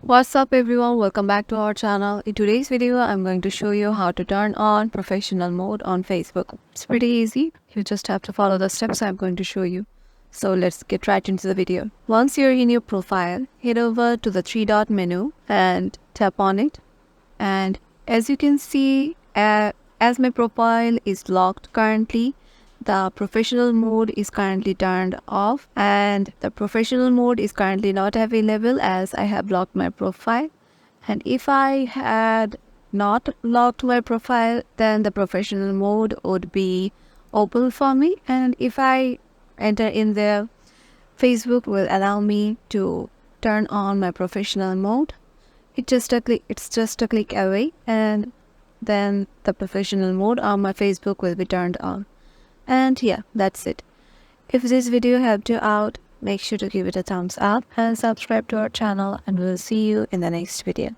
What's up everyone, welcome back to our channel. In today's video I'm going to show you how to turn on professional mode on Facebook. It's pretty easy. You just have to follow the steps I'm going to show you. So let's get right into the video. Once you're in your profile, head over to the three dot menu and tap on it. And as you can see, as my profile is locked currently, the professional mode is currently turned off and the professional mode is currently not available as I have locked my profile. And if I had not locked my profile, then the professional mode would be open for me, and if I enter in there, Facebook will allow me to turn on my professional mode. It's just a click away, and then the professional mode on my Facebook will be turned on. And yeah, that's it. If this video helped you out, make sure to give it a thumbs up and subscribe to our channel, and we'll see you in the next video.